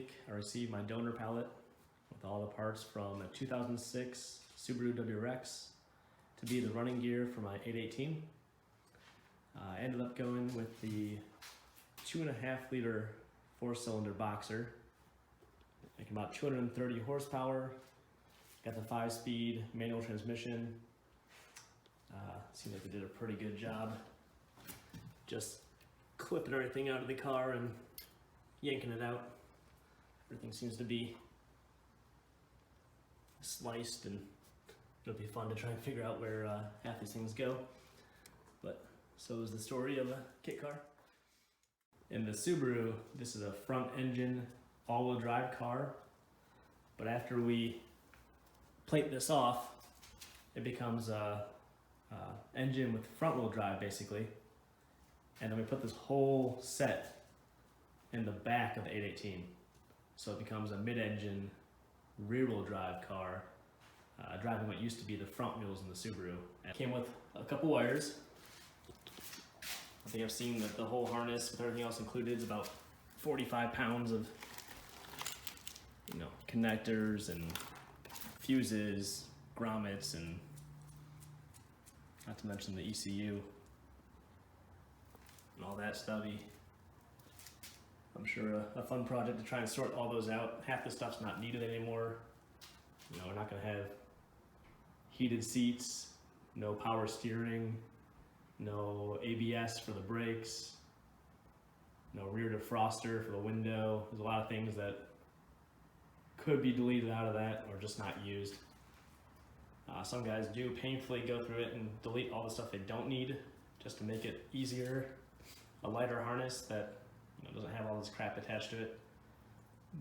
week I received my donor pallet with all the parts from a 2006 Subaru WRX to be the running gear for my 818. I ended up going with the 2.5 liter 4-cylinder boxer, making about 230 horsepower. Got the 5-speed manual transmission. Seems like they did a pretty good job just clipping everything out of the car and yanking it out. Everything seems to be sliced, and it'll be fun to try and figure out where half these things go. But so is the story of a kit car. In the Subaru, this is a front engine all-wheel drive car, but after we plate this off, it becomes a engine with front wheel drive basically, and then we put this whole set in the back of the 818, so it becomes a mid-engine rear wheel drive car, driving what used to be the front wheels in the Subaru. And it came with a couple wires. I think I've seen that the whole harness with everything else included is about 45 pounds of connectors and fuses, grommets, and not to mention the ECU and all that stuffy. I'm sure a fun project to try and sort all those out. Half the stuff's not needed anymore. We're not gonna have heated seats, no power steering, no ABS for the brakes, no rear defroster for the window. There's a lot of things that could be deleted out of that or just not used. Some guys do painfully go through it and delete all the stuff they don't need just to make it easier. A lighter harness that doesn't have all this crap attached to it.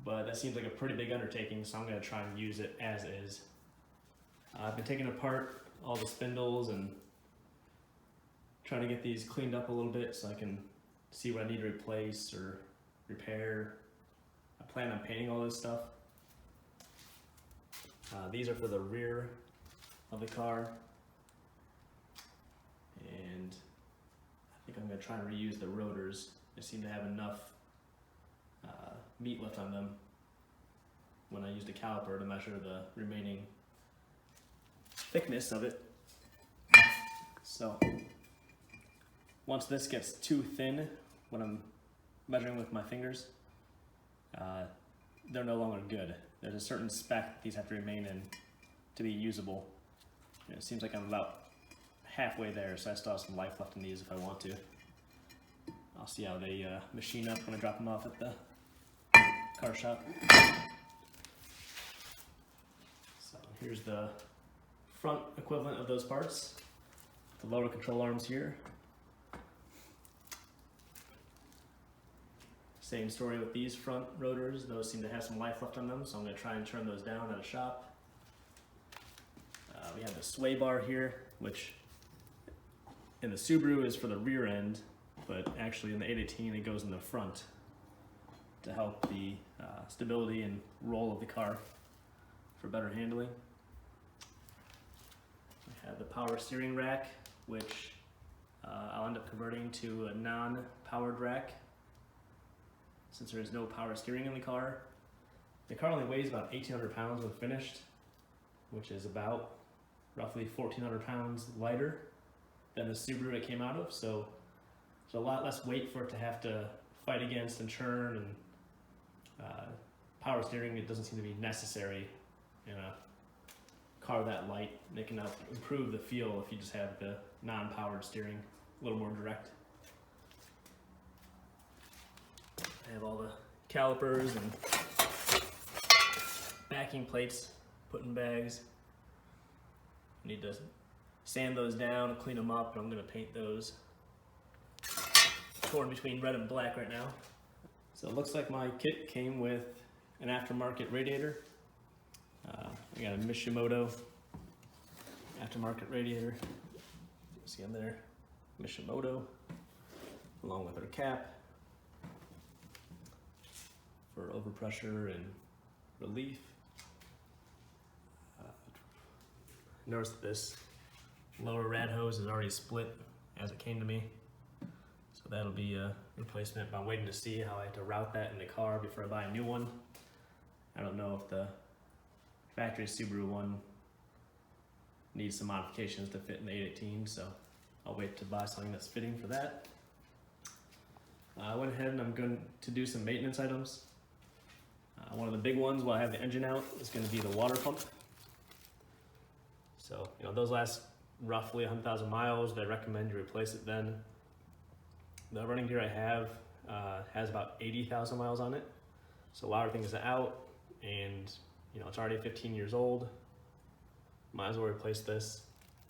But that seems like a pretty big undertaking, so I'm going to try and use it as is. I've been taking apart all the spindles and trying to get these cleaned up a little bit so I can see what I need to replace or repair. I plan on painting all this stuff. These are for the rear of the car, and I think I'm going to try and reuse the rotors. They seem to have enough meat left on them when I used a caliper to measure the remaining thickness of it. So once this gets too thin when I'm measuring with my fingers, they're no longer good. There's a certain spec these have to remain in to be usable. It seems like I'm about halfway there, so I still have some life left in these if I want to. I'll see how they machine up when I drop them off at the car shop. So here's the front equivalent of those parts. The lower control arms here. Same story with these front rotors. Those seem to have some life left on them, so I'm going to try and turn those down at a shop. We have the sway bar here, which in the Subaru is for the rear end, but actually in the 818 it goes in the front to help the stability and roll of the car for better handling. We have the power steering rack, which I'll end up converting to a non-powered rack since there is no power steering in the car. The car only weighs about 1,800 pounds when finished, which is about roughly 1,400 pounds lighter than the Subaru it came out of, so there's a lot less weight for it to have to fight against and churn, and power steering, it doesn't seem to be necessary in a car that light. It can help improve the feel if you just have the non-powered steering a little more direct. I have all the calipers and backing plates put in bags. I need to sand those down and clean them up, and I'm going to paint those. Torn between red and black right now. So it looks like my kit came with an aftermarket radiator. I got a Mishimoto aftermarket radiator. See on there, Mishimoto, along with our cap for overpressure and relief. Notice that this lower rad hose is already split as it came to me, so that'll be a replacement. But I'm waiting to see how I have to route that in the car before I buy a new one. I don't know if the factory Subaru one needs some modifications to fit in the 818, so I'll wait to buy something that's fitting for that. I went ahead and I'm going to do some maintenance items. One of the big ones while I have the engine out is going to be the water pump. So, those last roughly 100,000 miles. They recommend you replace it then. The running gear I have has about 80,000 miles on it. So while everything is out and it's already 15 years old, might as well replace this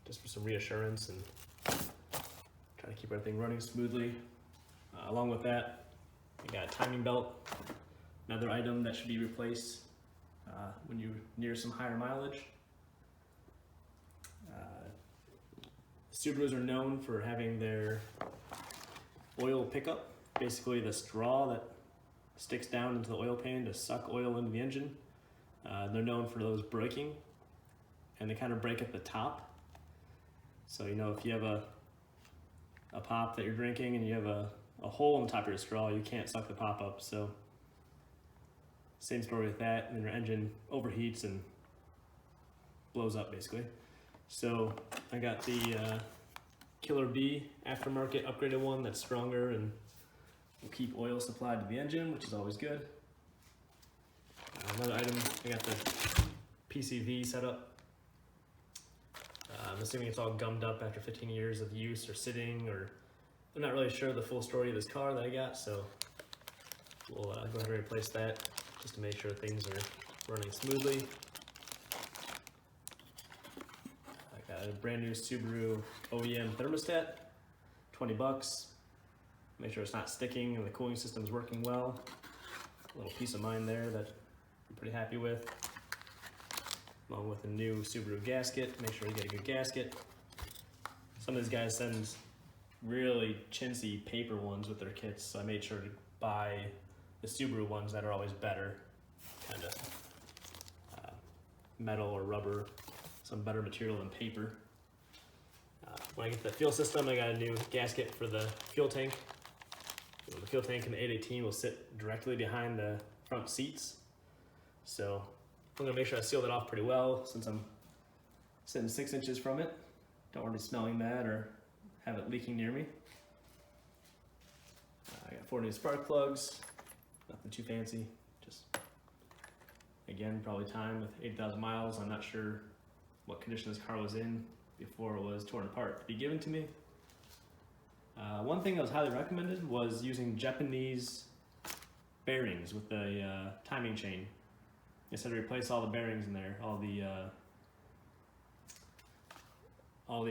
just for some reassurance and try to keep everything running smoothly. Along with that, I got a timing belt, another item that should be replaced when you're near some higher mileage. Subarus are known for having their oil pickup, basically the straw that sticks down into the oil pan to suck oil into the engine. They're known for those breaking, and they kind of break at the top. So if you have a pop that you're drinking and you have a hole in the top of your straw, you can't suck the pop up. So same story with that, and your engine overheats and blows up basically. So I got the Killer B aftermarket upgraded one that's stronger and will keep oil supplied to the engine, which is always good. Another item, I got the PCV set up. I'm assuming it's all gummed up after 15 years of use or sitting, or I'm not really sure the full story of this car that I got, so we'll go ahead and replace that just to make sure things are running smoothly. I got a brand new Subaru OEM thermostat, 20 bucks. Make sure it's not sticking and the cooling system is working well. A little peace of mind there that I'm pretty happy with. Along with a new Subaru gasket, make sure you get a good gasket. Some of these guys send really chintzy paper ones with their kits, so I made sure to buy the Subaru ones that are always better, kind of metal or rubber, some better material than paper. When I get the fuel system, I got a new gasket for the fuel tank. The fuel tank in the 818 will sit directly behind the front seats, so I'm gonna make sure I seal that off pretty well since I'm sitting 6 inches from it. Don't want to be smelling that or have it leaking near me. I got 4 new spark plugs, nothing too fancy, just again probably time with 80,000 miles. I'm not sure what condition this car was in before it was torn apart to be given to me. One thing that was highly recommended was using Japanese bearings with the timing chain. They said to replace all the bearings in there. All these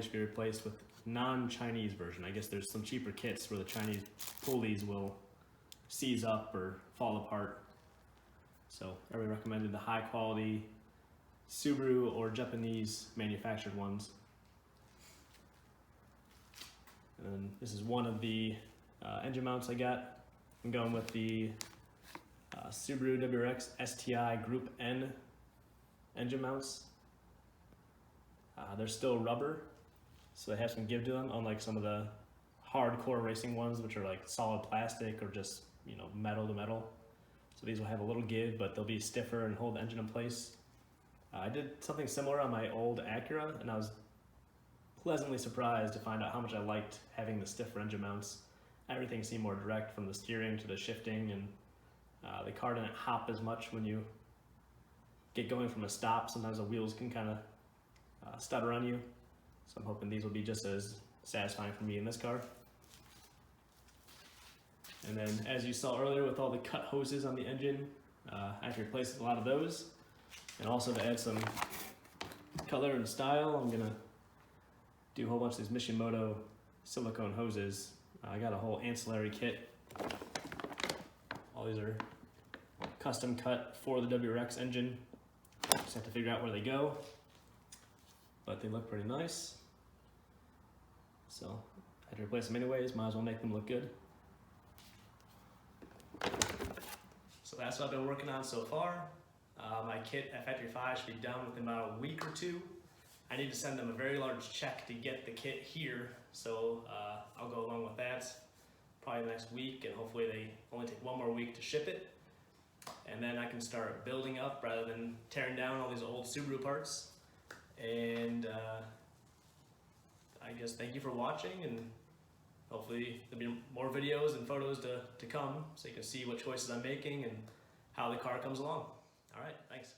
should be replaced with non-Chinese version. I guess there's some cheaper kits where the Chinese pulleys will seize up or fall apart. So I really recommended the high quality Subaru or Japanese manufactured ones. And this is one of the engine mounts I got. I'm going with the Subaru WRX STI Group N engine mounts. They're still rubber, so they have some give to them, unlike some of the hardcore racing ones, which are like solid plastic or just metal to metal. So these will have a little give, but they'll be stiffer and hold the engine in place. I did something similar on my old Acura, and I was pleasantly surprised to find out how much I liked having the stiffer engine mounts. Everything seemed more direct, from the steering to the shifting, and the car didn't hop as much when you get going from a stop. Sometimes the wheels can kind of stutter on you. So I'm hoping these will be just as satisfying for me in this car. And then, as you saw earlier with all the cut hoses on the engine, I have to replace a lot of those. And also to add some color and style, I'm gonna do a whole bunch of these Mishimoto silicone hoses. I got a whole ancillary kit. All these are custom cut for the WRX engine. Just have to figure out where they go, but they look pretty nice. So I had to replace them anyways, might as well make them look good. So that's what I've been working on so far. My kit at Factory 5 should be done within about a week or two. I need to send them a very large check to get the kit here, so I'll go along with that probably the next week, and hopefully they only take 1 more week to ship it. And and then I can start building up rather than tearing down all these old Subaru parts. And I guess thank you for watching, and hopefully there'll be more videos and photos to come so you can see what choices I'm making and how the car comes along. All right, thanks.